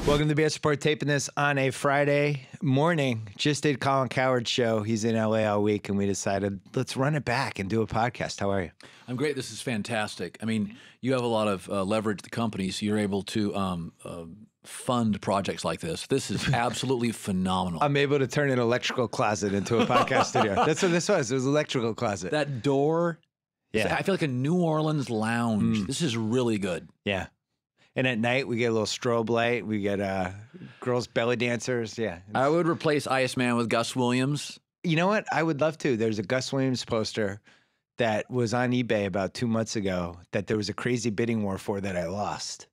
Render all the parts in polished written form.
Welcome to the BS Report, taping this on a Friday morning. Just did Colin Cowherd's show. He's in LA all week, and we decided, let's run it back and do a podcast. How are you? I'm great. This is fantastic. I mean, you have a lot of leverage at the company, so you're able to fund projects like this. This is absolutely phenomenal. I'm able to turn an electrical closet into a podcast studio. That's what this was. It was an electrical closet. That door, Yeah. I feel like a New Orleans lounge. This is really good. Yeah. And at night, we get a little strobe light. We get girls' belly dancers. Yeah. I would replace Iceman with Gus Williams. You know what? I would love to. There's a Gus Williams poster that was on eBay about 2 months ago that there was a crazy bidding war for that I lost.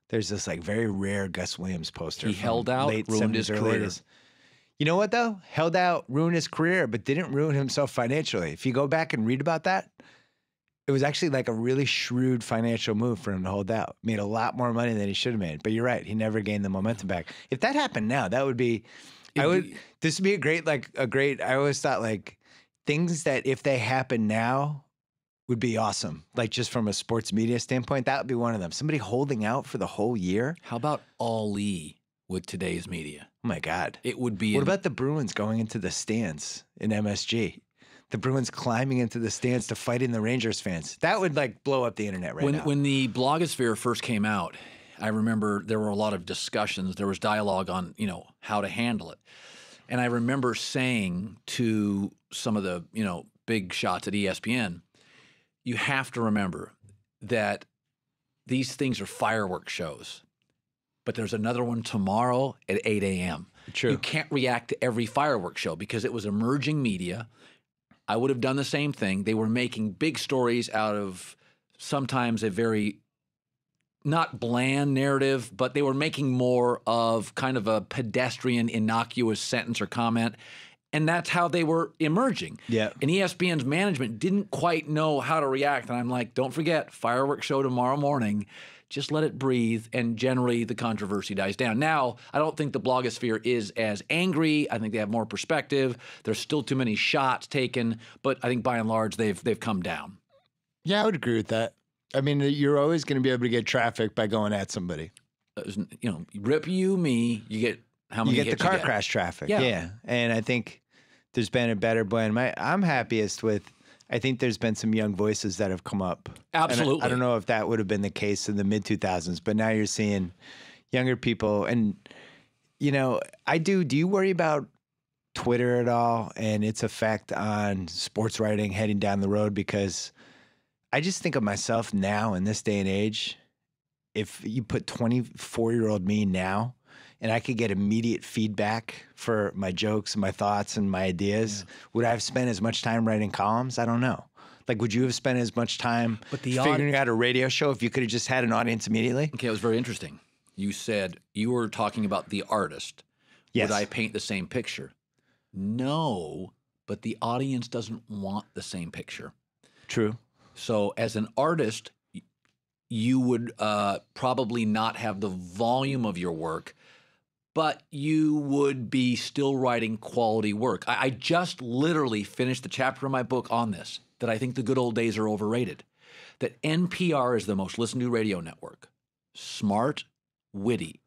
There's this like very rare Gus Williams poster. He held out, ruined his career. You know what though? Held out, ruined his career, but didn't ruin himself financially. If you go back and read about that, it was actually like a really shrewd financial move for him to hold out. Made a lot more money than he should have made. But you're right, he never gained the momentum back. If that happened now, that would be, this would be a great, I always thought like things that if they happen now would be awesome. Like just from a sports media standpoint, that would be one of them. Somebody holding out for the whole year. How about Ali with today's media? Oh my God. It would be. What about the Bruins going into the stands in MSG? The Bruins climbing into the stands to fight in the Rangers fans. That would like blow up the internet right now. When the blogosphere first came out, I remember there were a lot of discussions. There was dialogue on, how to handle it. And I remember saying to some of the, big shots at ESPN, you have to remember that these things are fireworks shows, but there's another one tomorrow at 8 a.m. True. You can't react to every fireworks show because it was emerging media. I would have done the same thing. They were making big stories out of sometimes a very not bland narrative, but they were making more of kind of a pedestrian, innocuous sentence or comment. And that's how they were emerging. Yeah. And ESPN's management didn't quite know how to react. And I'm like, don't forget, fireworks show tomorrow morning. Just let it breathe, and generally the controversy dies down. Now, I don't think the blogosphere is as angry. I think they have more perspective. There's still too many shots taken, but I think by and large they've come down. Yeah, I would agree with that. I mean, you're always going to be able to get traffic by going at somebody. Rip you, me, you get how many hits you get the car crash traffic. Yeah. And I think there's been a better blend. I'm happiest with, I think there's been some young voices that have come up. Absolutely. I don't know if that would have been the case in the mid-2000s, but now you're seeing younger people. And, do you worry about Twitter at all and its effect on sports writing heading down the road? Because I just think of myself now in this day and age, if you put 24-year-old me now, and I could get immediate feedback for my jokes and my thoughts and my ideas, would I have spent as much time writing columns? I don't know. Like, would you have spent as much time figuring out a radio show if you could have just had an audience immediately? Okay, it was very interesting. You said you were talking about the artist. Yes. Would I paint the same picture? No, but the audience doesn't want the same picture. True. So as an artist, you would probably not have the volume of your work, but you would be still writing quality work. I just literally finished the chapter of my book on this, that I think the good old days are overrated, that NPR is the most listened to radio network. Smart, witty.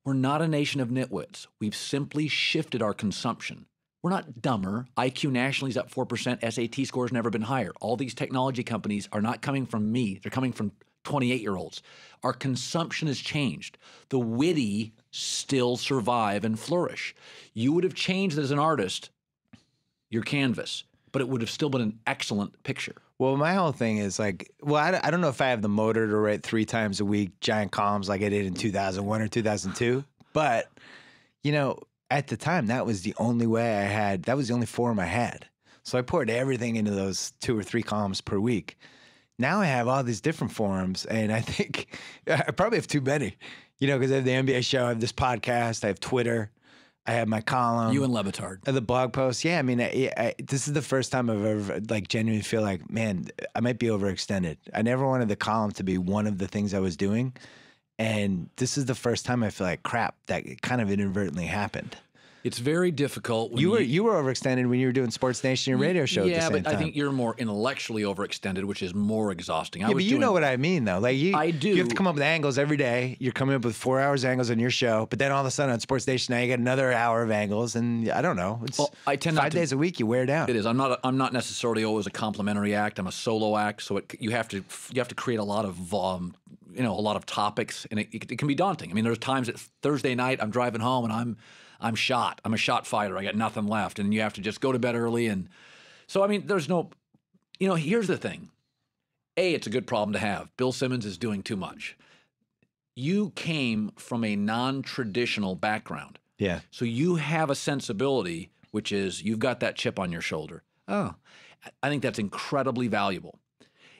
We're not a nation of nitwits. We've simply shifted our consumption. We're not dumber. IQ nationally is up 4%. SAT scores never been higher. All these technology companies are not coming from me. They're coming from 28-year-olds. Our consumption has changed. The witty still survive and flourish. You would have changed as an artist your canvas, but it would have still been an excellent picture. Well, my whole thing is like, I don't know if I have the motor to write 3 times a week giant columns like I did in 2001 or 2002, but, at the time, that was the only way I had, that was the only form I had. So I poured everything into those 2 or 3 columns per week. Now I have all these different forums, and I think I probably have too many, because I have the NBA show, I have this podcast, I have Twitter, I have my column. You and Levitard. The blog post. Yeah, I mean, this is the first time I've ever genuinely feel like, man, I might be overextended. I never wanted the column to be one of the things I was doing, and this is the first time I feel like, crap, that kind of inadvertently happened. It's very difficult. When You were overextended when you were doing Sports Nation, your radio show. Yeah, at the same but time. I think you're more intellectually overextended, which is more exhausting. Yeah, but you know what I mean, though. Like I do. You have to come up with angles every day. You're coming up with 4 hours of angles on your show, but then all of a sudden on Sports Nation, now you get another hour of angles, and I don't know. It's I tend 5 not to, days a week. You wear down. It is. I'm not necessarily always a complimentary act. I'm a solo act, so you have to create a lot of a lot of topics, and it can be daunting. I mean, there's times that Thursday night I'm driving home and I'm shot. I'm a shot fighter. I got nothing left, and you have to just go to bed early. And so, I mean, there's no, here's the thing. It's a good problem to have. Bill Simmons is doing too much. You came from a non-traditional background. Yeah. So you have a sensibility, which is you've got that chip on your shoulder. Oh, I think that's incredibly valuable.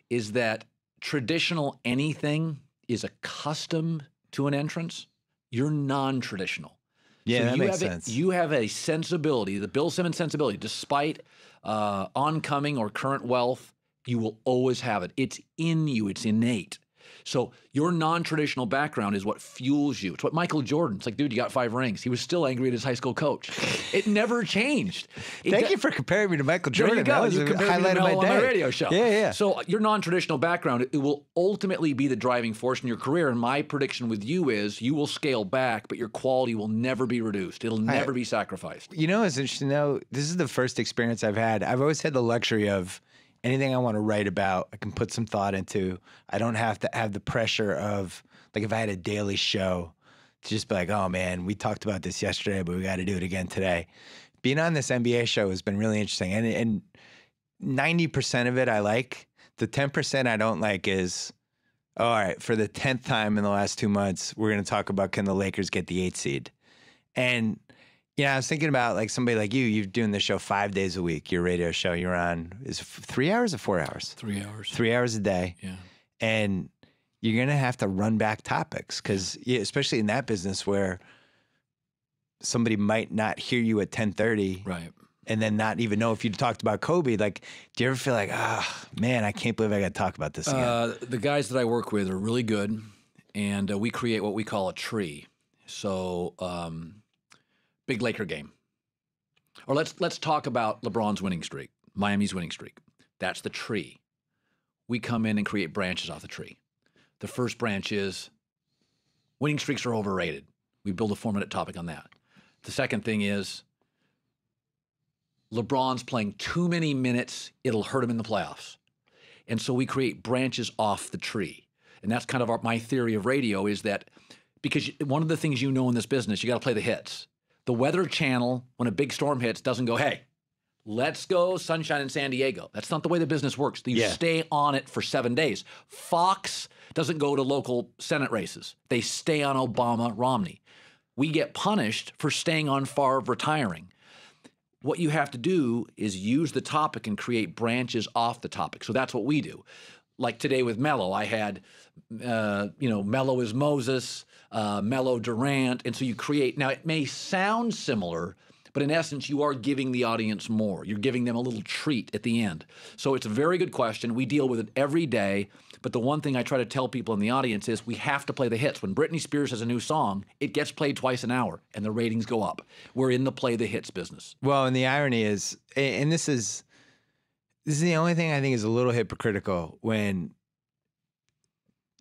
Is that traditional anything is accustomed to an entrance? You're non-traditional. Yeah, so that makes sense. You have a sensibility, the Bill Simmons sensibility, despite oncoming or current wealth, you will always have it. It's in you. It's innate. So your non-traditional background is what fuels you. It's what Michael Jordan. It's like, dude, you got 5 rings. He was still angry at his high school coach. It never changed. Thank you for comparing me to Michael Jordan. There you go. That was You a compared highlight me to of my Mel day. on my radio show. Yeah. So your non-traditional background, it will ultimately be the driving force in your career. And my prediction with you is you will scale back, but your quality will never be reduced. It'll never be sacrificed. You know, it's interesting though. This is the first experience I've had. I've always had the luxury of anything I want to write about, I can put some thought into. I don't have to have the pressure of, like, if I had a daily show, to just be like, oh man, we talked about this yesterday, but we got to do it again today. Being on this NBA show has been really interesting. And 90% of it I like. The 10% I don't like is, oh, all right, for the 10th time in the last 2 months, we're going to talk about can the Lakers get the 8th seed. And I was thinking about, like, somebody like you're doing this show 5 days a week, your radio show you're on is 3 hours or 4 hours? 3 hours. 3 hours a day. Yeah. And you're going to have to run back topics because especially in that business where somebody might not hear you at 10:30. Right. And then not even know if you talked about Kobe. Like, do you ever feel like, man, I can't believe I got to talk about this again? The guys that I work with are really good, and we create what we call a tree. So, big Laker game. Or let's talk about LeBron's winning streak, Miami's winning streak. That's the tree. We come in and create branches off the tree. The first branch is winning streaks are overrated. We build a 4-minute topic on that. The second thing is LeBron's playing too many minutes, it'll hurt him in the playoffs. And so we create branches off the tree. And that's kind of my theory of radio is that because one of the things you know in this business, you got to play the hits. The Weather Channel, when a big storm hits, doesn't go, hey, let's go sunshine in San Diego. That's not the way the business works. You stay on it for 7 days. Fox doesn't go to local Senate races. They stay on Obama, Romney. We get punished for staying on Favre retiring. What you have to do is use the topic and create branches off the topic. So that's what we do. Like today with Mello, I had, Mello is Moses, Mello Durant. And so you create, now it may sound similar, but in essence, you are giving the audience more. You're giving them a little treat at the end. So it's a very good question. We deal with it every day. But the one thing I try to tell people in the audience is we have to play the hits. When Britney Spears has a new song, it gets played twice an hour and the ratings go up. We're in the play the hits business. Well, and the irony is, and this is the only thing I think is a little hypocritical when,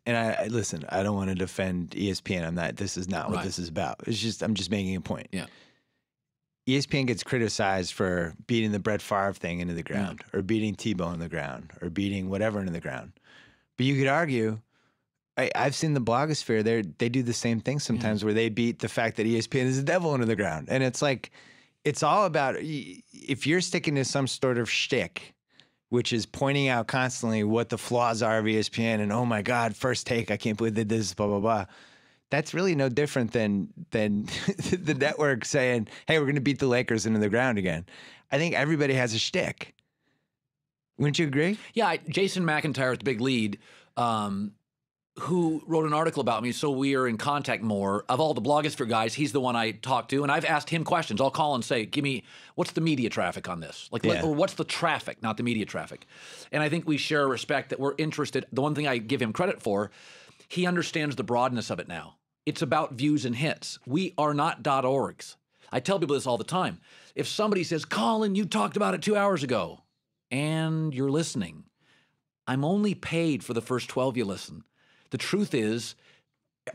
and I listen, I don't want to defend ESPN. This is not what this is about. I'm just making a point. Yeah. ESPN gets criticized for beating the Brett Favre thing into the ground or beating Tebow in the ground or beating whatever into the ground. But you could argue, I've seen the blogosphere, they do the same thing sometimes where they beat the fact that ESPN is the devil into the ground. And it's like, it's all about, if you're sticking to some sort of shtick, which is pointing out constantly what the flaws are of ESPN and, oh my God, First Take, I can't believe they did this, blah, blah, blah. That's really no different than the network saying, hey, we're going to beat the Lakers into the ground again. I think everybody has a shtick. Wouldn't you agree? Yeah, Jason McIntyre is the big lead, who wrote an article about me, so we are in contact more. Of all the blogosphere guys, he's the one I talk to, and I've asked him questions. I'll call and say, give me, what's the media traffic on this? Or what's the traffic, not the media traffic? And I think we share a respect that we're interested. The one thing I give him credit for, he understands the broadness of it now. It's about views and hits. We are not .orgs. I tell people this all the time. If somebody says, Colin, you talked about it 2 hours ago, and you're listening, I'm only paid for the first 12 you listen. The truth is,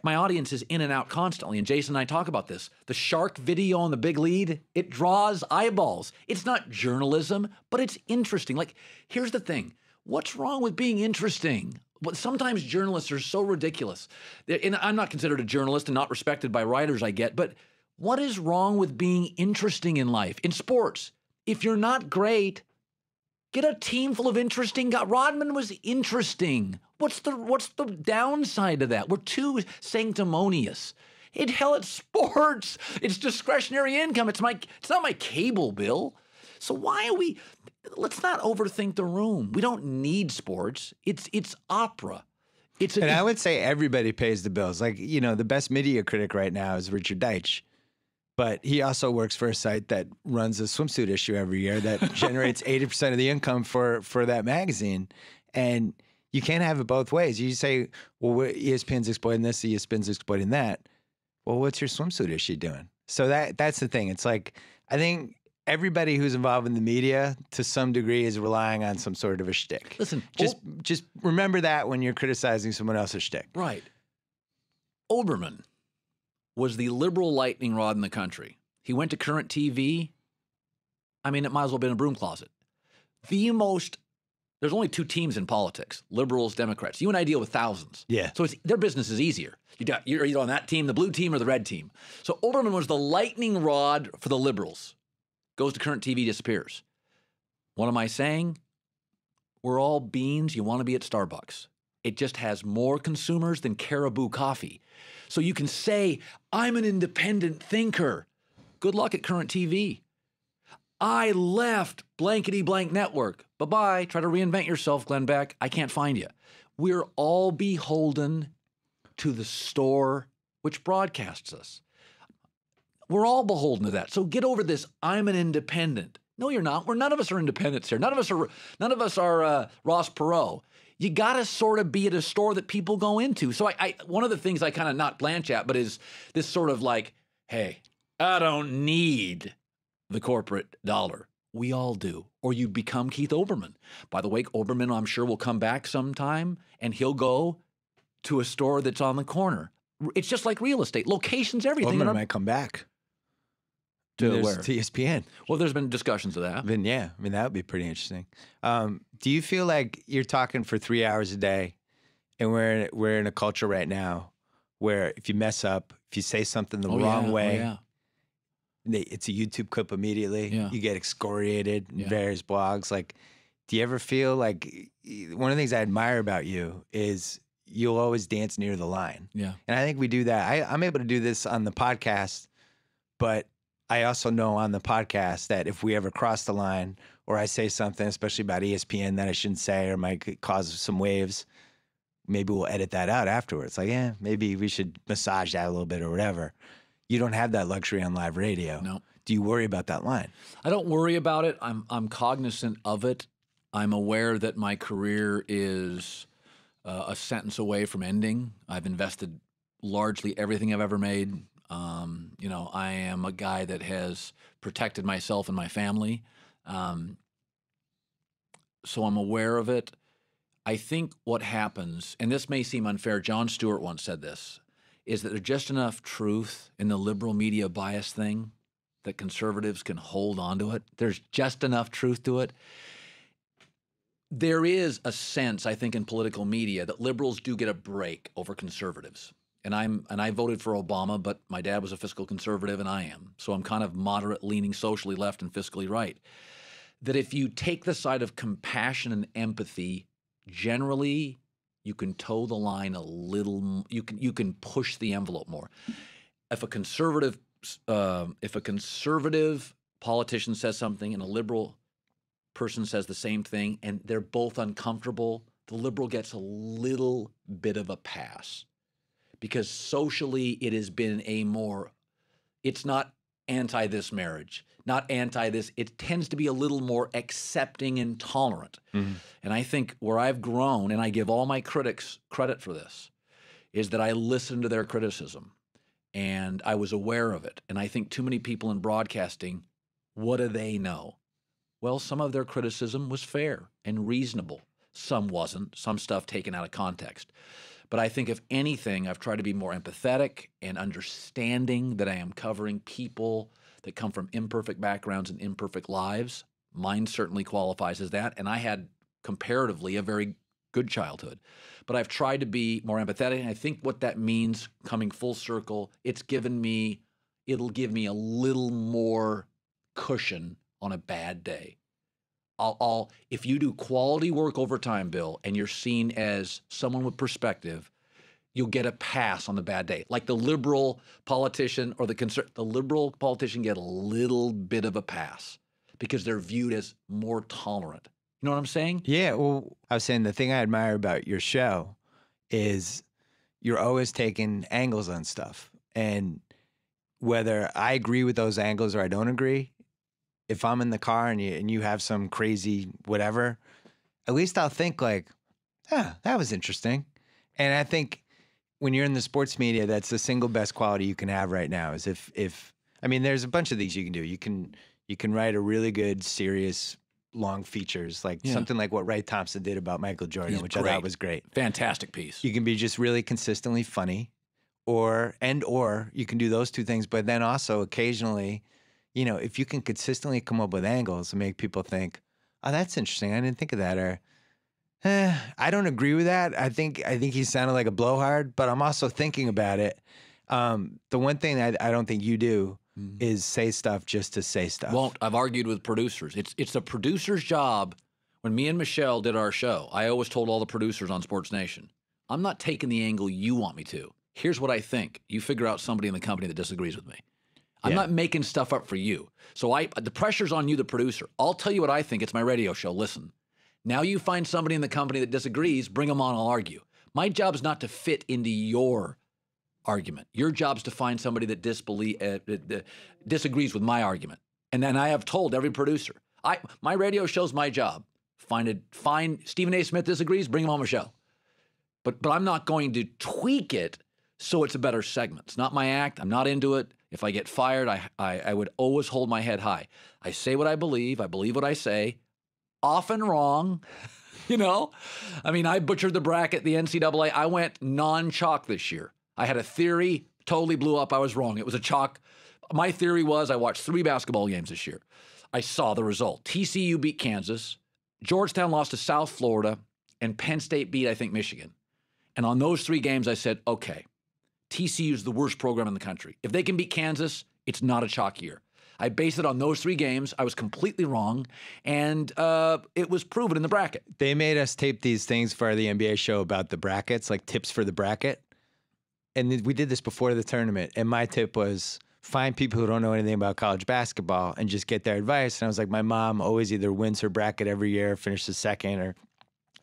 my audience is in and out constantly, and Jason and I talk about this. The shark video on the big lead, it draws eyeballs. It's not journalism, but it's interesting. Like, here's the thing. What's wrong with being interesting? But sometimes journalists are so ridiculous. And I'm not considered a journalist and not respected by writers, I get, but what is wrong with being interesting in life? In sports, if you're not great, get a team full of interesting guys. Rodman was interesting. What's the downside to that? We're too sanctimonious. Hell, it's sports. It's discretionary income. It's not my cable bill. So why are we? Let's not overthink the room. We don't need sports. It's opera. And I would say everybody pays the bills. Like, the best media critic right now is Richard Deitch. But he also works for a site that runs a swimsuit issue every year that generates 80% of the income for that magazine. And you can't have it both ways. You say, well, ESPN's exploiting this, ESPN's exploiting that. Well, what's your swimsuit issue doing? So that's the thing. It's like, I think everybody who's involved in the media to some degree is relying on some sort of a shtick. Listen, just remember that when you're criticizing someone else's shtick. Right. Olbermann was the liberal lightning rod in the country. He went to Current TV. I mean, it might as well have been a broom closet. There's only two teams in politics, liberals, Democrats. You and I deal with thousands. Yeah. So their business is easier. You're either on that team, the blue team or the red team. So Olbermann was the lightning rod for the liberals. Goes to Current TV, disappears. What am I saying? We're all beans. You want to be at Starbucks. It just has more consumers than Caribou coffee. So you can say, I'm an independent thinker. Good luck at Current TV. I left blankety blank network. Bye-bye. Try to reinvent yourself, Glenn Beck. I can't find you. We're all beholden to the store which broadcasts us. We're all beholden to that. So get over this, I'm an independent. No, you're not. None of us are independents here. None of us are Ross Perot. You got to sort of be at a store that people go into. So one of the things I kind of not blanch at, but is this sort of like, hey, I don't need the corporate dollar. We all do. Or you become Keith Olbermann. By the way, Olbermann, I'm sure, will come back sometime, and he'll go to a store that's on the corner. It's just like real estate. Location's everything. Olbermann might come back. To where? To ESPN. Well, there's been discussions of that. Then yeah, I mean, that would be pretty interesting. Do you feel like you're talking for 3 hours a day, and we're in a culture right now where if you mess up, if you say something the wrong way, it's a YouTube clip immediately. Yeah. You get excoriated in various blogs. Like, do you ever feel like one of the things I admire about you is you'll always dance near the line. Yeah. And I think we do that. I'm able to do this on the podcast, but I also know on the podcast that if we ever cross the line or I say something, especially about ESPN, that I shouldn't say or might cause some waves, maybe we'll edit that out afterwards. Like, maybe we should massage that a little bit or whatever. You don't have that luxury on live radio. No. Do you worry about that line? I don't worry about it. I'm cognizant of it. I'm aware that my career is a sentence away from ending. I've invested largely everything I've ever made. I am a guy that has protected myself and my family. So I'm aware of it. I think what happens, and this may seem unfair, Jon Stewart once said this, is that there's just enough truth in the liberal media bias thing that conservatives can hold on to it. There's just enough truth to it. There is a sense, I think, in political media that liberals do get a break over conservatives. And I voted for Obama, but my dad was a fiscal conservative and I am. So I'm kind of moderate, leaning socially left and fiscally right. That if you take the side of compassion and empathy, generally you can toe the line a little, you can push the envelope more. If a conservative politician says something and a liberal person says the same thing and they're both uncomfortable, the liberal gets a little bit of a pass. Because socially, it has been it's not anti this marriage, not anti this. It tends to be a little more accepting and tolerant. Mm-hmm. And I think where I've grown, and I give all my critics credit for this, is that I listen to their criticism. and I was aware of it. And I think too many people in broadcasting, what do they know? Well, some of their criticism was fair and reasonable. Some wasn't, some stuff taken out of context. But I think if anything, I've tried to be more empathetic and understanding that I am covering people that come from imperfect backgrounds and imperfect lives. Mine certainly qualifies as that. And I had comparatively a very good childhood. But I've tried to be more empathetic. And I think what that means, coming full circle, it'll give me a little more cushion on a bad day. If you do quality work over time, Bill, and you're seen as someone with perspective, you'll get a pass on the bad day. Like the liberal politician or the liberal politician get a little bit of a pass because they're viewed as more tolerant. You know what I'm saying? Yeah. Well, I was saying the thing I admire about your show is you're always taking angles on stuff. And whether I agree with those angles or I don't agree, if I'm in the car and you have some crazy whatever, at least I'll think like, that was interesting. And I think when you're in the sports media, that's the single best quality you can have right now is I mean, there's a bunch of things you can do. You can write a really good, serious, long features, like something like what Ray Thompson did about Michael Jordan, which I thought was great. Fantastic piece. You can be just really consistently funny or you can do those two things, but then also occasionally, if you can consistently come up with angles and make people think, oh, that's interesting. I didn't think of that. Or, I don't agree with that. I think he sounded like a blowhard, but I'm also thinking about it. The one thing that I don't think you do is say stuff just to say stuff. Won't. I've argued with producers. It's a producer's job. When me and Michelle did our show, I always told all the producers on Sports Nation, I'm not taking the angle you want me to. Here's what I think. You figure out somebody in the company that disagrees with me. I'm not making stuff up for you. So the pressure's on you, the producer. I'll tell you what I think. It's my radio show. Listen, now you find somebody in the company that disagrees, bring them on, I'll argue. My job is not to fit into your argument. Your job is to find somebody that disagrees with my argument. And then I have told every producer, my radio show's my job. Find Stephen A. Smith disagrees, bring him on my show. But I'm not going to tweak it so it's a better segment. It's not my act. I'm not into it. If I get fired, I would always hold my head high. I say what I believe what I say, often wrong, I mean, I butchered the bracket, the NCAA. I went non-chalk this year. I had a theory, totally blew up. I was wrong. It was a chalk. My theory was I watched 3 basketball games this year. I saw the result. TCU beat Kansas, Georgetown lost to South Florida, and Penn State beat, I think, Michigan. And on those 3 games, I said, okay, TCU is the worst program in the country. If they can beat Kansas, it's not a chalk year. I based it on those 3 games. I was completely wrong, and it was proven in the bracket. They made us tape these things for the NBA show about the brackets, like tips for the bracket. And we did this before the tournament, and my tip was find people who don't know anything about college basketball and just get their advice. And I was like, my mom always either wins her bracket every year, finishes second, or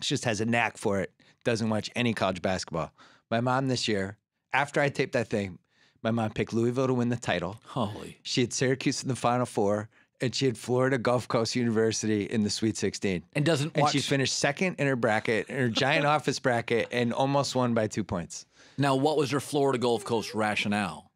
she just has a knack for it, doesn't watch any college basketball. My mom this year, after I taped that thing, my mom picked Louisville to win the title. Holy. She had Syracuse in the Final Four, and she had Florida Gulf Coast University in the Sweet 16. And she finished second in her bracket, in her giant office bracket, and almost won by 2 points. Now, what was her Florida Gulf Coast rationale?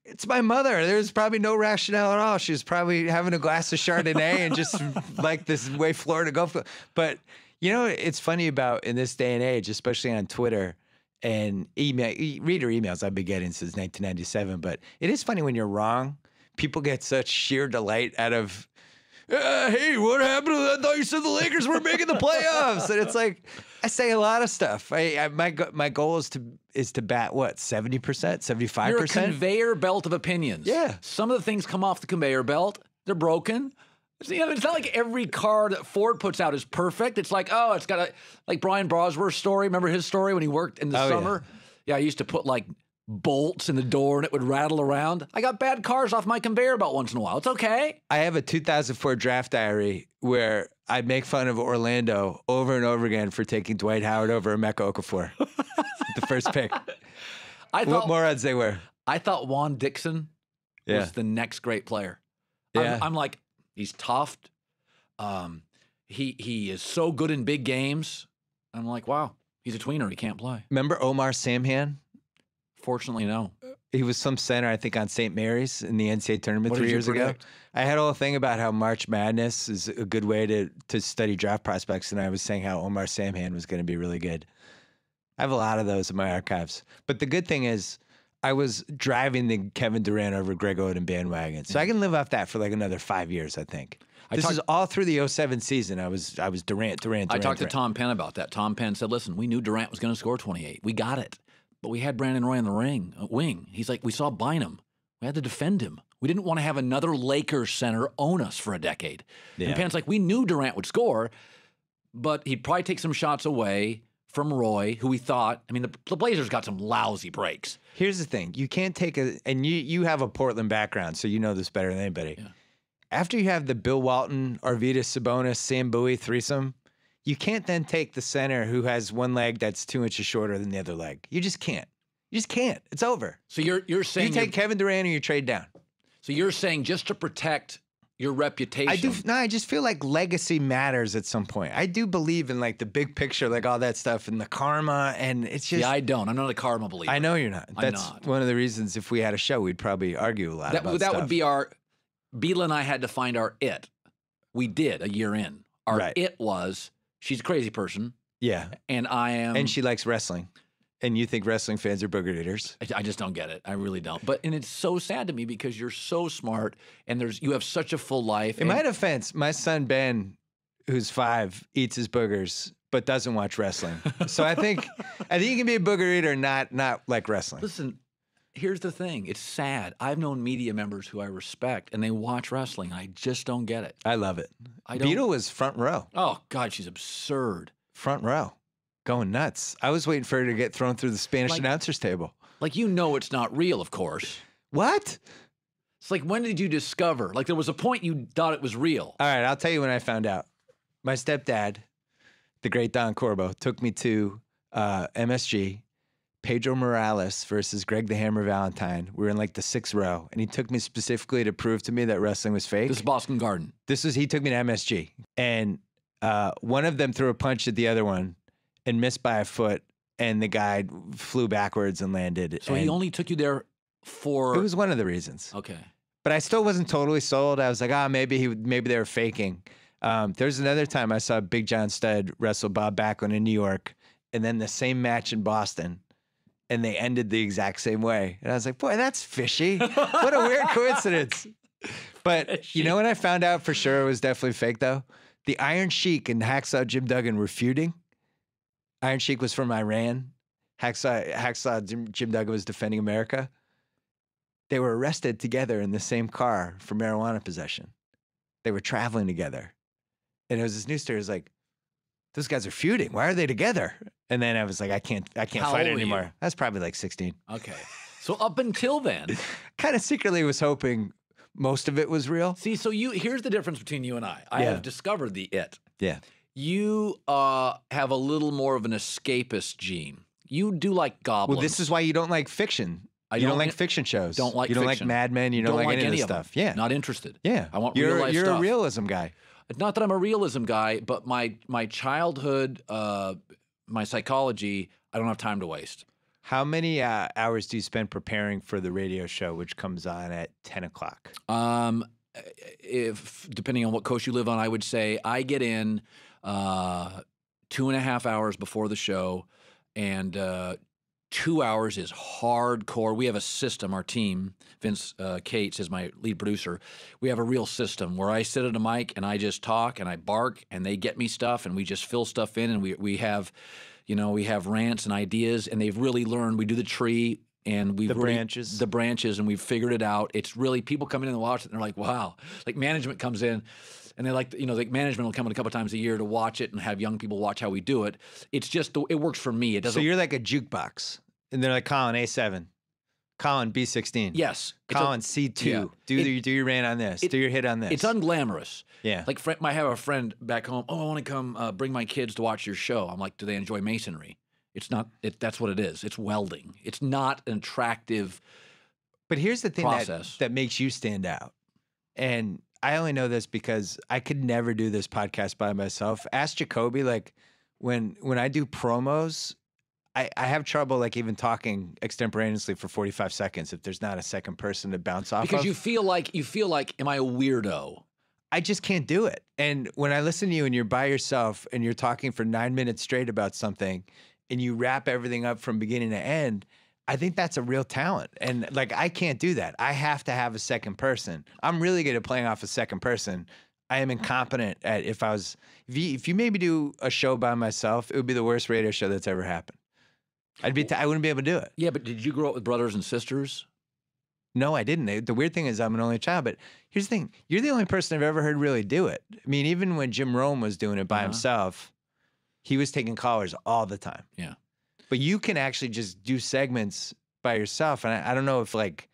It's my mother. There's probably no rationale at all. She was probably having a glass of Chardonnay and just like this way Florida Gulf Coast. But, it's funny about in this day and age, especially on Twitter, and reader emails I've been getting since 1997. But it is funny when you're wrong. People get such sheer delight out of, hey, what happened? I thought you said the Lakers were making the playoffs. And it's like, I say a lot of stuff. My goal is to bat, what, 70%, 75%? You're a conveyor belt of opinions. Yeah. Some of the things come off the conveyor belt. They're broken. It's not like every car that Ford puts out is perfect. It's like, it's got like Brian Bosworth's story. Remember his story when he worked in the summer? Yeah, I used to put like bolts in the door and it would rattle around. I got bad cars off my conveyor belt once in a while. It's okay. I have a 2004 draft diary where I make fun of Orlando over and over again for taking Dwight Howard over Emeka Okafor. The first pick. What morons they were. I thought Juan Dixon was the next great player. Yeah. I'm like, he's tough. He is so good in big games. I'm like, wow, he's a tweener. He can't play. Remember Omar Samhan? Fortunately, no. He was some center, I think, on St. Mary's in the NCAA tournament What 3 did you years ago. predict? I had a whole thing about how March Madness is a good way to study draft prospects, and I was saying how Omar Samhan was going to be really good. I have a lot of those in my archives. But the good thing is I was driving the Kevin Durant over Greg Oden bandwagon. So I can live off that for like another 5 years, I think. This is all through the 07 season. I was Durant. I talked to Tom Penn about that. Tom Penn said, listen, we knew Durant was going to score 28. We got it. But we had Brandon Roy on the wing. He's like, we saw Bynum. We had to defend him. We didn't want to have another Lakers center own us for a decade. Yeah. And Penn's like, we knew Durant would score, but he'd probably take some shots away from Roy, who we thought, I mean, the Blazers got some lousy breaks. Here's the thing. You can't take and you have a Portland background, so you know this better than anybody. Yeah. After you have the Bill Walton, Arvydas Sabonis, Sam Bowie threesome, you can't then take the center who has one leg that's 2 inches shorter than the other leg. You just can't. You just can't. It's over. So you're saying you take Kevin Durant or you trade down. So you're saying just to protect your reputation. I just feel like legacy matters at some point. I do believe in like the big picture, like all that stuff and the karma, and it's just. Yeah, I don't. I'm not a karma believer. I know you're not. That's one of the reasons if we had a show, we'd probably argue a lot about that stuff. Would be our. Beadle and I had to find our it. We did a year in. Our it was she's a crazy person. Yeah. And I am. And she likes wrestling. And you think wrestling fans are booger eaters? I just don't get it. I really don't. And it's so sad to me because you're so smart and you have such a full life. In my defense, my son Ben, who's 5, eats his boogers but doesn't watch wrestling. So I think you can be a booger eater, not like wrestling. Listen, here's the thing. It's sad. I've known media members who I respect and they watch wrestling. I just don't get it. I love it. Beadle was front row. Oh God, she's absurd. Front row. Going nuts. I was waiting for her to get thrown through the Spanish announcer's table. Like, you know it's not real, of course. What? It's like, when did you discover? Like, there was a point you thought it was real. All right, I'll tell you when I found out. My stepdad, the great Don Corbo, took me to MSG, Pedro Morales versus Greg the Hammer Valentine. We were in like the 6th row, and he took me specifically to prove to me that wrestling was fake. This is Boston Garden. He took me to MSG, and one of them threw a punch at the other one, and missed by a foot, and the guy flew backwards and landed. So he only took you there for... It was one of the reasons. Okay. But I still wasn't totally sold. I was like, maybe they were faking. There's another time I saw Big John Studd wrestle Bob Backlund in New York, and then the same match in Boston, and they ended the exact same way. And I was like, boy, that's fishy. What a weird coincidence. But you know when I found out for sure it was definitely fake, though? The Iron Sheik and Hacksaw Jim Duggan were feuding. Iron Sheik was from Iran. Hacksaw Jim Duggan was defending America. They were arrested together in the same car for marijuana possession. They were traveling together. And it was this news story. It was like, those guys are feuding. Why are they together? And then I was like, I can't fight it anymore. You? I was probably like 16. Okay. So up until then. Kind of secretly was hoping most of it was real. See, so here's the difference between you and I. I have discovered the it. Yeah. You have a little more of an escapist gene. You do like goblins. Well, this is why you don't like fiction. You don't like fiction shows. Don't like you don't fiction. like Mad Men. You don't like any of this stuff. Yeah. Not interested. Yeah. I want real life You're stuff. a realism guy. Not that I'm a realism guy, but my childhood, my psychology, I don't have time to waste. How many hours do you spend preparing for the radio show, which comes on at 10 o'clock? If depending on what coast you live on, I would say I get in 2.5 hours before the show, and 2 hours is hardcore. We have a system, our team, Vince Cates is my lead producer. We have a real system where I sit at a mic and I just talk and I bark and they get me stuff and we just fill stuff in, and we have, we have rants and ideas, and they've really learned. We do the tree and we've the branches, and we've figured it out. It's really, people come in and watch it and they're like, wow. Like management comes in. And they like, like management will come in a couple times a year to watch it and have young people watch how we do it. It's just, it works for me. It doesn't. So you're like a jukebox, and they're like, Colin A7, Colin B16. Yes. Colin C2. Yeah. Do your rant on this. Do your hit on this. It's unglamorous. Yeah. Like I have a friend back home. Oh, I want to come bring my kids to watch your show. I'm like, do they enjoy masonry? It's not. That's what it is. It's welding. It's not an attractive. But here's the thing process that makes you stand out, and I only know this because I could never do this podcast by myself. Ask Jacoby, like when I do promos, I have trouble like even talking extemporaneously for 45 seconds if there's not a second person to bounce off Because of. you feel like, am I a weirdo? I just can't do it. And when I listen to you and you're by yourself and you're talking for 9 minutes straight about something and you wrap everything up from beginning to end, I think that's a real talent. And like, I can't do that. I have to have a second person. I'm really good at playing off a second person. I am incompetent at if you made me do a show by myself, it would be the worst radio show that's ever happened. I wouldn't be able to do it. Yeah, but did you grow up with brothers and sisters? No, I didn't. The weird thing is I'm an only child, but here's the thing. You're the only person I've ever heard really do it. I mean, even when Jim Rome was doing it by himself, he was taking callers all the time. Yeah. But you can actually just do segments by yourself. And I don't know if like,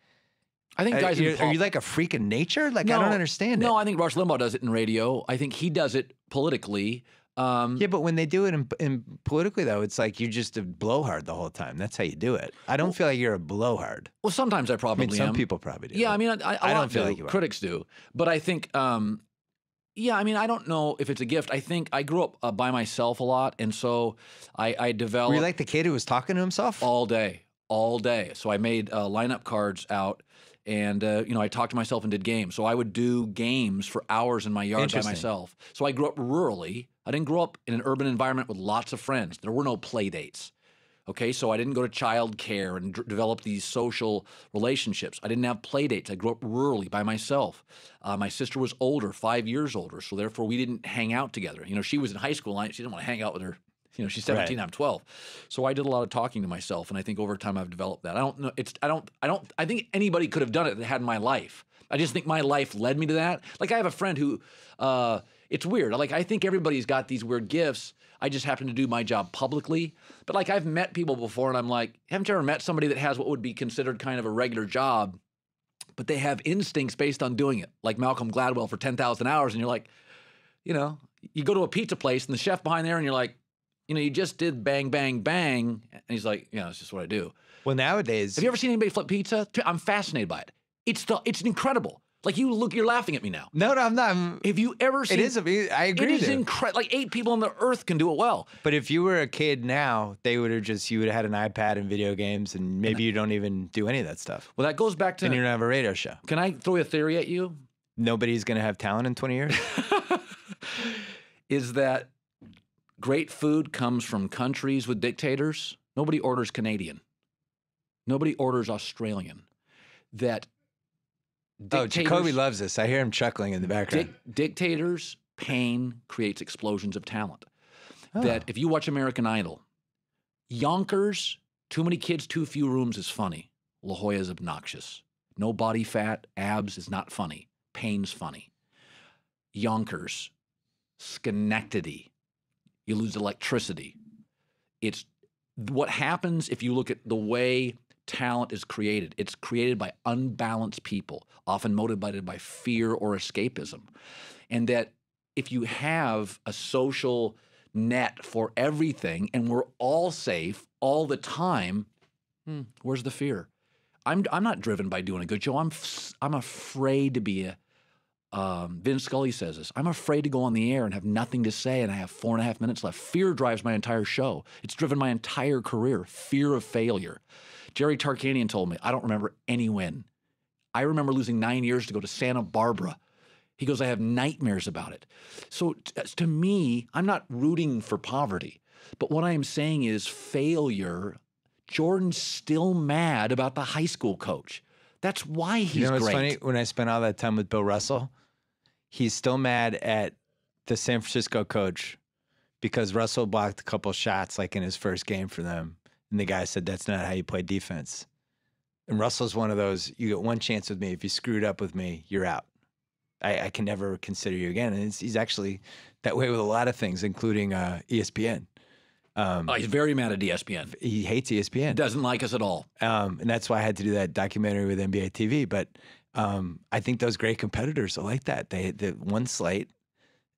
I think guys, are you like a freak of nature? Like, I don't understand it. No, I think Rush Limbaugh does it in radio. I think he does it politically. Yeah, but when they do it in politically, though, it's like you're just a blowhard the whole time. That's how you do it. I don't feel like you're a blowhard. Well, sometimes I probably some am. people probably do. Yeah, I mean, I don't feel like you are. Critics do. But I think, yeah, I mean, I don't know if it's a gift. I think I grew up by myself a lot, and so I developed... Were you like the kid who was talking to himself? All day. So I made lineup cards out, and I talked to myself and did games. So I would do games for hours in my yard by myself. So I grew up rurally. I didn't grow up in an urban environment with lots of friends. There were no play dates. Okay, so I didn't go to child care and develop these social relationships. I didn't have play dates. I grew up rurally by myself. My sister was older, 5 years older, so therefore we didn't hang out together. She was in high school, and she didn't want to hang out with her. She's 17, I'm 12. So I did a lot of talking to myself, and I think over time I've developed that. I don't know. I think anybody could have done it that had my life. I just think my life led me to that. Like I have a friend who, it's weird. Like I think everybody's got these weird gifts. I just happen to do my job publicly. But like I've met people before, and I'm like, haven't you ever met somebody that has what would be considered kind of a regular job, but they have instincts based on doing it, like Malcolm Gladwell for 10,000 hours, and you're like, you go to a pizza place, and the chef behind there, and you're like, you just did bang, bang, bang. And he's like, it's just what I do. Well, nowadays... Have you ever seen anybody flip pizza? I'm fascinated by it. It's incredible. Like you're laughing at me now. No, I'm not. Have you ever seen... I agree. It is incredible. Like 8 people on the earth can do it well. But if you were a kid now, you would have had an iPad and video games, and maybe you don't even do any of that stuff. Well, that goes back to... And you don't have a radio show. Can I throw a theory at you? Nobody's going to have talent in 20 years? Is that great food comes from countries with dictators? Nobody orders Canadian. Nobody orders Australian. That Jacoby loves this. I hear him chuckling in the background. Dictators, pain creates explosions of talent. That if you watch American Idol, Yonkers, too many kids, too few rooms is funny. La Jolla is obnoxious. No body fat, abs is not funny. Pain's funny. Yonkers, Schenectady, you lose electricity. It's what happens if you look at the way talent is created. It's created by unbalanced people, often motivated by fear or escapism. And that if you have a social net for everything and we're all safe all the time, where's the fear? I'm not driven by doing a good show. I'm afraid to be a Vince Scully says this. I'm afraid to go on the air and have nothing to say, and I have 4.5 minutes left. Fear drives my entire show. It's driven my entire career. Fear of failure. Jerry Tarkanian told me, I don't remember any win. I remember losing 9 years to go to Santa Barbara. He goes, I have nightmares about it. So to me, I'm not rooting for poverty. But what I am saying is failure. Jordan's still mad about the high school coach. That's why he's great. It's funny? When I spent all that time with Bill Russell, he's still mad at the San Francisco coach because Russell blocked a couple shots like in his first game for them. And the guy said, that's not how you play defense. And Russell's one of those, you get one chance with me. If you screwed up with me, you're out. I can never consider you again. And he's actually that way with a lot of things, including ESPN. He's very mad at ESPN. He hates ESPN. Doesn't like us at all. And that's why I had to do that documentary with NBA TV. But I think those great competitors are like that. They one slate,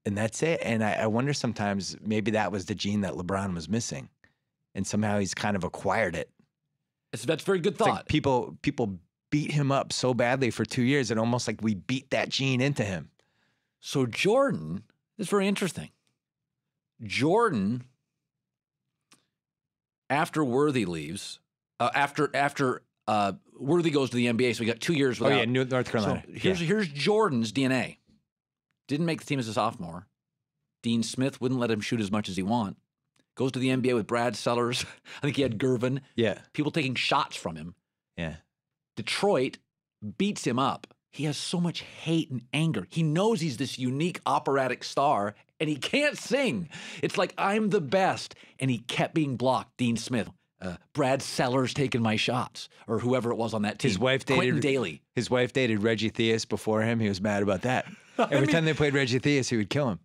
and that's it. And I wonder sometimes maybe that was the gene that LeBron was missing, and somehow he's kind of acquired it. That's a very good thought. Like people beat him up so badly for 2 years, and almost like we beat that gene into him. So Jordan is very interesting. Jordan after Worthy leaves, after Worthy goes to the NBA, so we got 2 years without. Oh yeah, North Carolina. So here's Jordan's DNA. Didn't make the team as a sophomore. Dean Smith wouldn't let him shoot as much as he want. Goes to the NBA with Brad Sellers. I think he had Gervin. Yeah. People taking shots from him. Yeah. Detroit beats him up. He has so much hate and anger. He knows he's this unique operatic star, and he can't sing. It's like, I'm the best. And he kept being blocked. Dean Smith. Brad Sellers taking my shots, or whoever it was on that team. His wife Quentin Daly. His wife dated Reggie Theus before him. He was mad about that. Every time they played Reggie Theus, he would kill him.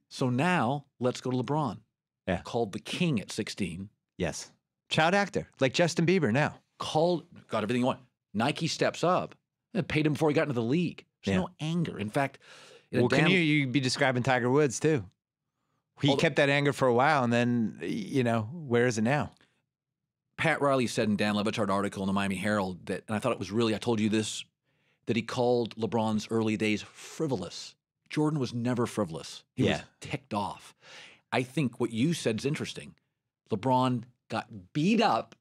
So now, let's go to LeBron. Yeah. Called the king at 16. Yes. Child actor, like Justin Bieber now. Got everything he wanted. Nike steps up and paid him before he got into the league. There's no anger. In fact, can you be describing Tiger Woods too? He kept that anger for a while, and then, where is it now? Pat Riley said in Dan Le Batard article in the Miami Herald that, and I thought it was really, I told you this, that he called LeBron's early days frivolous. Jordan was never frivolous. He was ticked off. I think what you said is interesting. LeBron got beat up,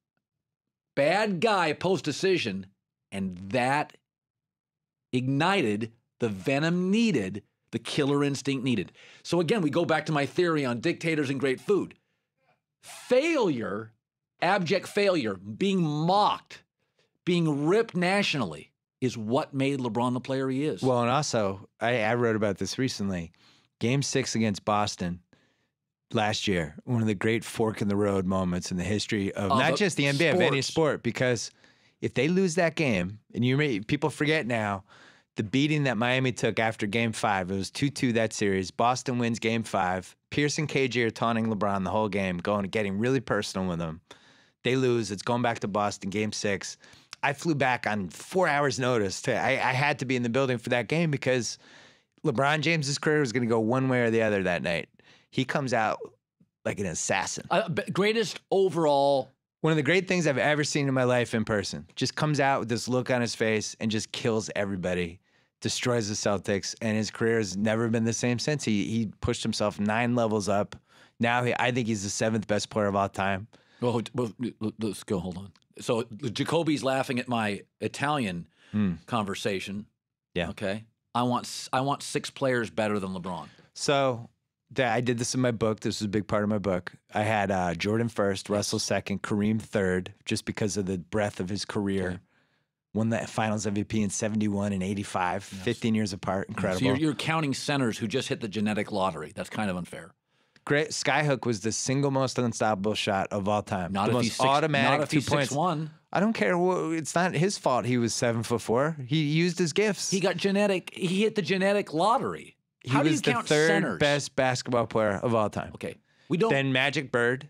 bad guy post-decision, and that ignited the venom needed, the killer instinct needed. So again, we go back to my theory on dictators and great food. Failure, abject failure, being mocked, being ripped nationally is what made LeBron the player he is. Well, and also, I wrote about this recently. Game 6 against Boston last year, one of the great fork-in-the-road moments in the history of not just the NBA, of any sport, because if they lose that game, and people forget now, the beating that Miami took after Game 5, it was 2-2 that series. Boston wins Game 5. Pierce and KG are taunting LeBron the whole game, getting really personal with him. They lose. It's going back to Boston, Game 6. I flew back on 4 hours' notice. I had to be in the building for that game because LeBron James's career was going to go one way or the other that night. He comes out like an assassin. Greatest overall. One of the great things I've ever seen in my life in person. Just comes out with this look on his face and just kills everybody, destroys the Celtics, and his career has never been the same since. He pushed himself 9 levels up. Now I think he's the 7th best player of all time. Well, let's go. Hold on. So Jacoby's laughing at my Italian conversation. Yeah. Okay. I want 6 players better than LeBron. So I did this in my book. This was a big part of my book. I had Jordan first, Russell second, Kareem third, just because of the breadth of his career. Okay. Won the Finals MVP in 71 and 85, 15 years apart. Incredible. So you're counting centers who just hit the genetic lottery. That's kind of unfair. Great. Skyhook was the single most unstoppable shot of all time. Not the if most automatic not 2 if points. 6'1". I don't care. It's not his fault. He was 7'4". He used his gifts. He hit the genetic lottery. He was the third best basketball player of all time. Okay. We don't. Then Magic Bird,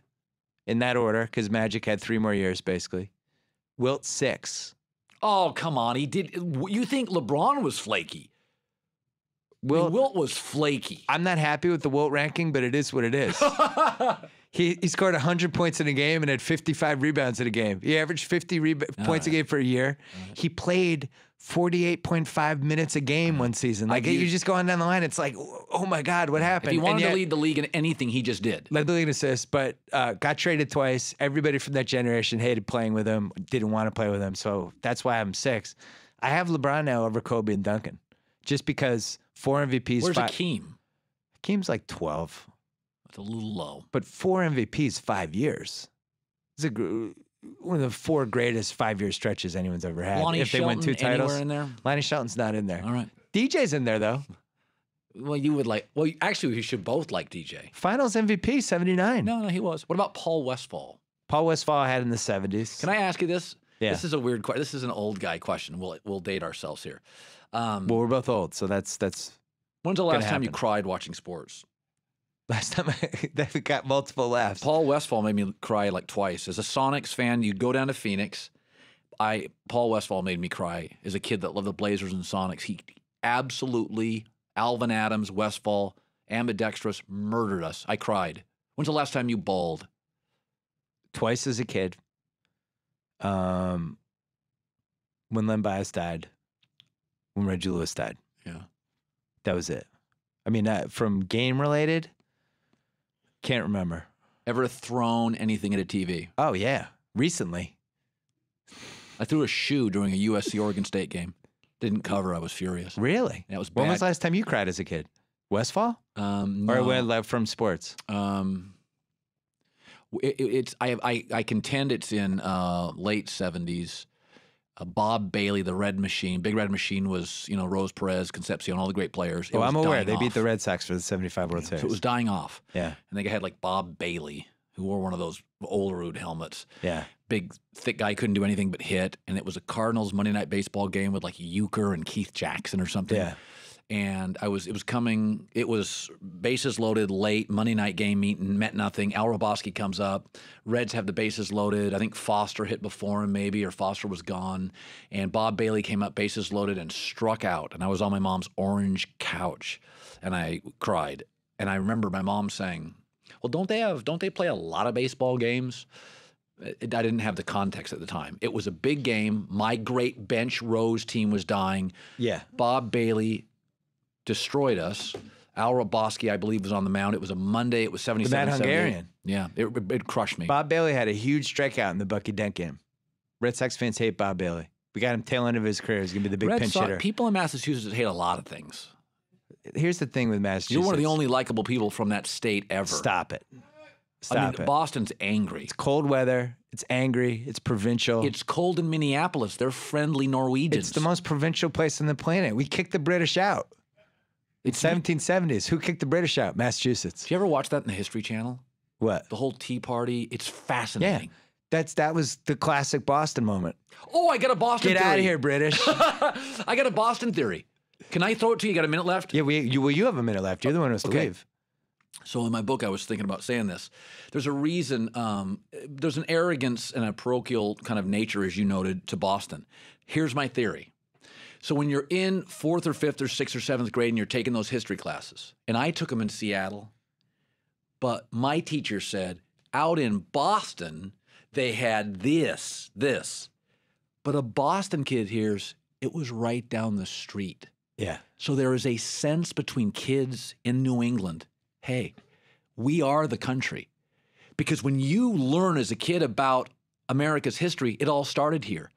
in that order, because Magic had 3 more years basically. Wilt 6. Oh, come on. He did. You think LeBron was flaky? Wilt was flaky. I'm not happy with the Wilt ranking, but it is what it is. He scored 100 points in a game and had 55 rebounds in a game. He averaged 50 points a game for a year. He played 48.5 minutes a game one season. Like, you just go on down the line, it's like, oh my God, what happened? If he wanted to lead the league in anything, he just did. Led the league in assists, but got traded twice. Everybody from that generation hated playing with him, didn't want to play with him. So that's why I'm 6. I have LeBron now over Kobe and Duncan, just because 4 MVPs. Where's Hakeem? Hakeem's like 12. That's a little low. But 4 MVPs, 5 years. It's one of the 4 greatest 5-year stretches anyone's ever had. Lonnie if they Shelton, win 2 titles. Anywhere in there? Lonnie Shelton's not in there. All right. DJ's in there, though. Well, you would like. Well, actually, we should both like DJ. Finals MVP, 79. No, he was. What about Paul Westphal? Paul Westphal had in the 70s. Can I ask you this? Yeah. This is a weird question. This is an old guy question. We'll date ourselves here. Well, we're both old, so that's. When's the last time you cried watching sports? Last time that got multiple laughs. Paul Westphal made me cry like twice. As a Sonics fan, you'd go down to Phoenix. Paul Westphal made me cry as a kid that loved the Blazers and Sonics. He absolutely, Alvin Adams, Westphal, ambidextrous, murdered us. I cried. When's the last time you bawled? Twice as a kid. When Len Bias died. When Reggie Lewis died. Yeah. That was it. I mean, from game related, can't remember. Ever thrown anything at a TV? Oh, yeah. Recently. I threw a shoe during a USC Oregon State game. Didn't cover. I was furious. Really? That was bad. When was the last time you cried as a kid? Westfall? No. Or from sports? I contend it's in late 70s. Bob Bailey, the Red Machine. Big Red Machine was, Rose Perez, Concepcion, all the great players. Oh, I'm aware. They beat the Red Sox for the 75 World Series. So it was dying off. Yeah. And they had like Bob Bailey, who wore one of those Olerud helmets. Yeah. Big, thick guy, couldn't do anything but hit. And it was a Cardinals Monday Night Baseball game with like Euchre and Keith Jackson or something. Yeah. And it was bases loaded late, Monday night game meant nothing. Al Roboski comes up. Reds have the bases loaded. I think Foster hit before him maybe, or Foster was gone. And Bob Bailey came up, bases loaded, and struck out. And I was on my mom's orange couch, and I cried. And I remember my mom saying, well, don't they play a lot of baseball games? I didn't have the context at the time. It was a big game. My great bench Rose team was dying. Yeah. Bob Bailey destroyed us. Al Roboski, I believe, was on the mound. It was a Monday. It was 77. The Mad Hungarian. Yeah, it crushed me. Bob Bailey had a huge strikeout in the Bucky Dent game. Red Sox fans hate Bob Bailey. We got him tail end of his career. He's going to be the big pinch hitter. People in Massachusetts hate a lot of things. Here's the thing with Massachusetts. You're one of the only likable people from that state ever. Stop it. It. Boston's angry. It's cold weather. It's angry. It's provincial. It's cold in Minneapolis. They're friendly Norwegians. It's the most provincial place on the planet. We kicked the British out. It's 1770s. Who kicked the British out? Massachusetts. Did you ever watch that in the History Channel? What? The whole Tea Party. It's fascinating. Yeah. That was the classic Boston moment. Oh, I got a Boston theory. Get out of here, British. I got a Boston theory. Can I throw it to you? You got a minute left? Yeah, you have a minute left. You're the one who has to leave. So in my book, I was thinking about saying this. There's a reason, there's an arrogance and a parochial kind of nature, as you noted, to Boston. Here's my theory. So when you're in 4th or 5th or 6th or 7th grade and you're taking those history classes, and I took them in Seattle, but my teacher said, out in Boston, they had this. But a Boston kid hears, it was right down the street. Yeah. So there is a sense between kids in New England, hey, we are the country. Because when you learn as a kid about America's history, it all started here.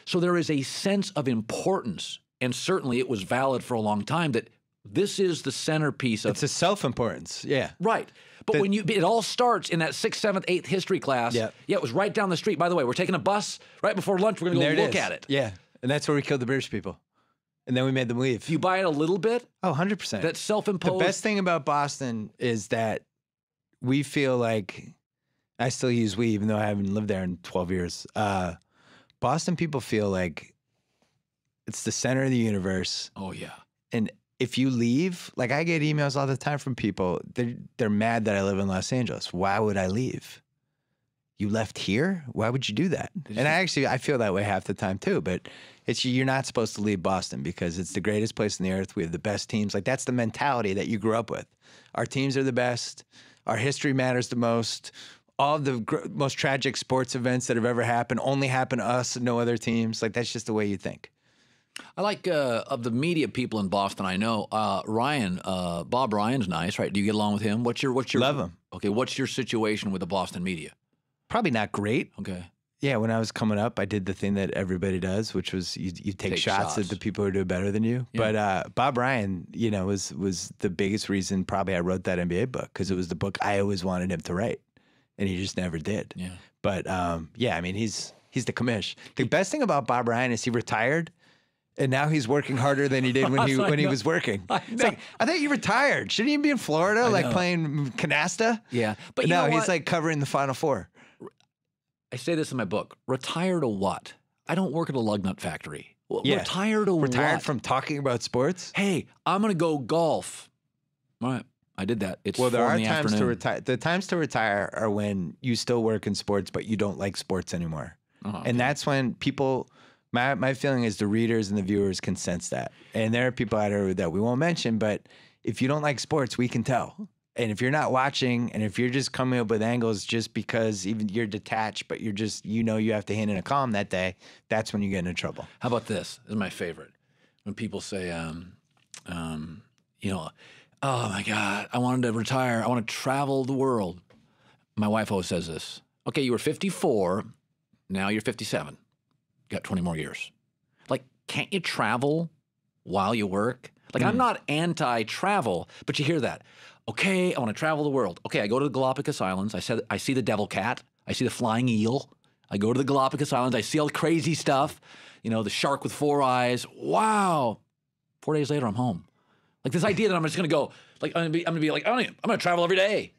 So there is a sense of importance, and certainly it was valid for a long time, that this is the centerpiece of— It's a self-importance, yeah. Right. But it all starts in that 6th, 7th, 8th history class. Yeah. Yeah, it was right down the street. By the way, we're taking a bus right before lunch. We're going to go look at it. Yeah, and that's where we killed the British people. And then we made them leave. If you buy it a little bit— Oh, 100%. That's self-imposed. The best thing about Boston is that we feel like— I still use we, even though I haven't lived there in 12 years. Boston people feel like it's the center of the universe. Oh, yeah. And if you leave, like I get emails all the time from people, they're mad that I live in Los Angeles. Why would I leave? You left here? Why would you do that? And I feel that way half the time too, but you're not supposed to leave Boston because it's the greatest place on the earth. We have the best teams. Like that's the mentality that you grew up with. Our teams are the best. Our history matters the most. All the most tragic sports events that have ever happened only happen to us and no other teams. Like that's just the way you think. I like of the media people in Boston I know, Ryan, Bob Ryan's nice, right? Do you get along with him? What's your Love him. Okay, what's your situation with the Boston media? Probably not great. Okay. Yeah, when I was coming up, I did the thing that everybody does, which was you take shots at the people who do better than you. Yeah. But Bob Ryan, was the biggest reason probably I wrote that NBA book because it was the book I always wanted him to write, and he just never did. Yeah. But yeah, I mean he's the commish. The best thing about Bob Ryan is he retired. And now he's working harder than he did when he was working. It's like, I thought you retired. Shouldn't you be in Florida, like playing canasta? Yeah. But no, he's like covering the Final Four. I say this in my book. Retire to what? I don't work at a lug nut factory. Yeah. Retire to what? Retired from talking about sports? Hey, I'm going to go golf. All right. I did that. It's there are times afternoon. to retire. The times to retire are when you still work in sports, but you don't like sports anymore. Okay. And that's when people... My feeling is the readers and the viewers can sense that. And there are people out there that we won't mention, but if you don't like sports, we can tell. And if you're not watching and if you're just coming up with angles just because even you're detached, but you're just, you have to hand in a column that day, that's when you get into trouble. How about this? This is my favorite. When people say, oh my God, I wanted to retire. I want to travel the world. My wife always says this. Okay, you were 54, now you're 57. You got 20 more years. Like, can't you travel while you work? Like, I'm not anti-travel, but you hear that. Okay, I want to travel the world. Okay, I go to the Galapagos Islands. I see the devil cat. I see the flying eel. I go to the Galapagos Islands. I see all the crazy stuff. You know, the shark with 4 eyes. Wow. 4 days later, I'm home. Like this idea that I'm just going to go, like, I'm going to be like, I'm going to travel every day.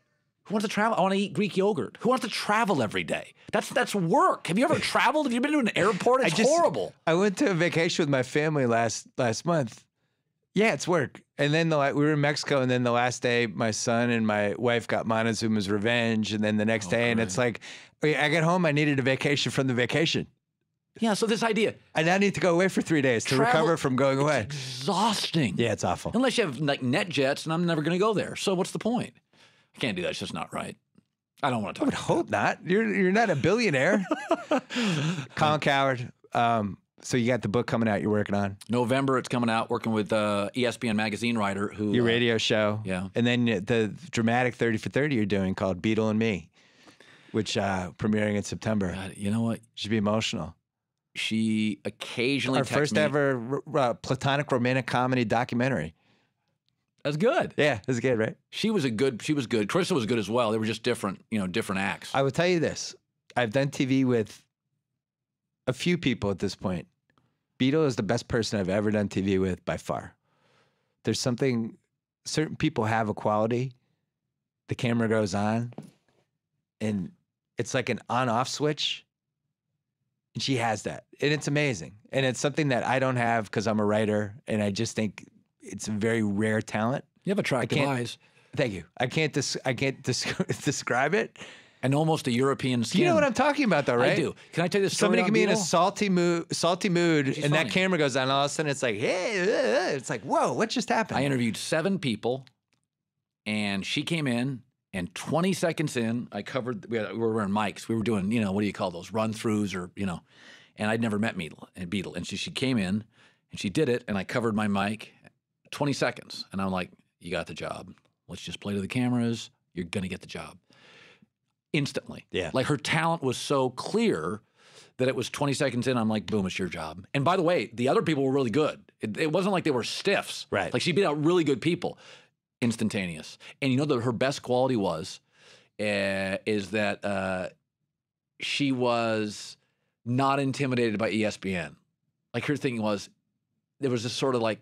Who wants to travel? I want to eat Greek yogurt. Who wants to travel every day? That's work. Have you ever traveled? Have you been to an airport? It's horrible. I went to a vacation with my family last month. Yeah, it's work. And then we were in Mexico, and then the last day, my son and my wife got Montezuma's Revenge, and then the next day, and it's like, I got home, I needed a vacation from the vacation. Yeah, so this idea. I now need to go away for 3 days to recover from going away. It's exhausting. Yeah, it's awful. Unless you have like net jets, and I'm never going to go there. So what's the point? I can't do that. It's just not right. I don't want to talk about I would hope not. You're not a billionaire. Colin Cowherd. So you got the book coming out you're working on. November, it's coming out, working with ESPN magazine writer who... Your radio show. Yeah. And then the dramatic 30 for 30 you're doing called Beadle and Me, which premiering in September. God, you know what? Should be emotional. She occasionally Our first ever platonic romantic comedy documentary. That's good. Yeah, that's good, right? She was good. Carissa was good as well. They were just different, different acts. I will tell you this. I've done TV with a few people at this point. Beadle is the best person I've ever done TV with by far. There's something, certain people have a quality. The camera goes on and it's like an on-off switch. And she has that. And it's amazing. And it's something that I don't have because I'm a writer. And I just think it's a very rare talent. You have attractive eyes. Thank you. I can't describe it. And almost a European skin. You know what I'm talking about, though, right? I do. Can I tell you the story? Somebody can be in a Beadle? salty mood, and that camera goes on, and all of a sudden it's like, hey, it's like, whoa, what just happened? I interviewed 7 people, and she came in, and 20 seconds in, I covered. We were wearing mics. We were doing, what do you call those, run-throughs, or And I'd never met Beadle, and she came in, and she did it, and I covered my mic. 20 seconds, and I'm like, you got the job. Let's just play to the cameras. You're gonna get the job. Instantly. Yeah. Like her talent was so clear that it was 20 seconds in, I'm like, boom, it's your job. And by the way, the other people were really good. It wasn't like they were stiffs. Right. Like she beat out really good people. Instantaneous. And her best quality is that she was not intimidated by ESPN. Like her thing was, there was this sort of like,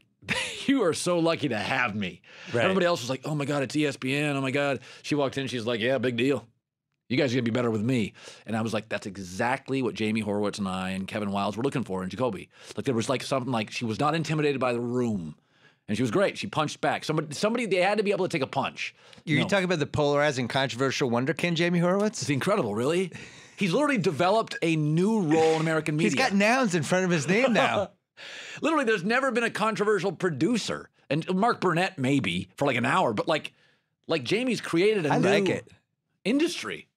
you are so lucky to have me. Right. Everybody else was like, oh my God, it's ESPN. Oh my God. She walked in, she's like, yeah, big deal. You guys are going to be better with me. And I was like, that's exactly what Jamie Horowitz and I and Kevin Wiles were looking for in Jacoby. Like there was like something like she was not intimidated by the room. And she was great. She punched back. Somebody, they had to be able to take a punch. You're talking about the polarizing, controversial wonderkin, Jamie Horowitz? It's incredible, really. He's literally developed a new role in American media. He's got nouns in front of his name now. Literally, there's never been a controversial producer. And Mark Burnett, maybe, for like an hour. But like Jamie's created a new industry.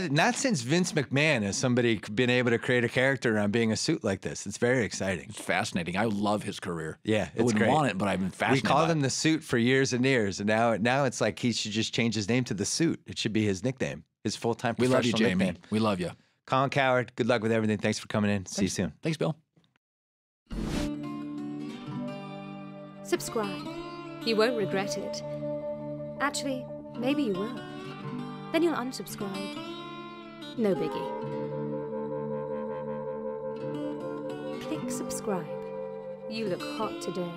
Not since Vince McMahon has somebody been able to create a character around being a suit like this. It's very exciting. It's fascinating. I love his career. Yeah, I wouldn't want it, but I've been fascinated. We called him the Suit for years and years, and now it's like he should just change his name to the Suit. It should be his nickname, his full-time professional nickname. We love you, Jamie. We love you. Colin Cowherd, good luck with everything. Thanks for coming in. See you soon. Thanks, Bill. Subscribe. You won't regret it. Actually, maybe you will. Then you'll unsubscribe. No biggie. Click subscribe. You look hot today.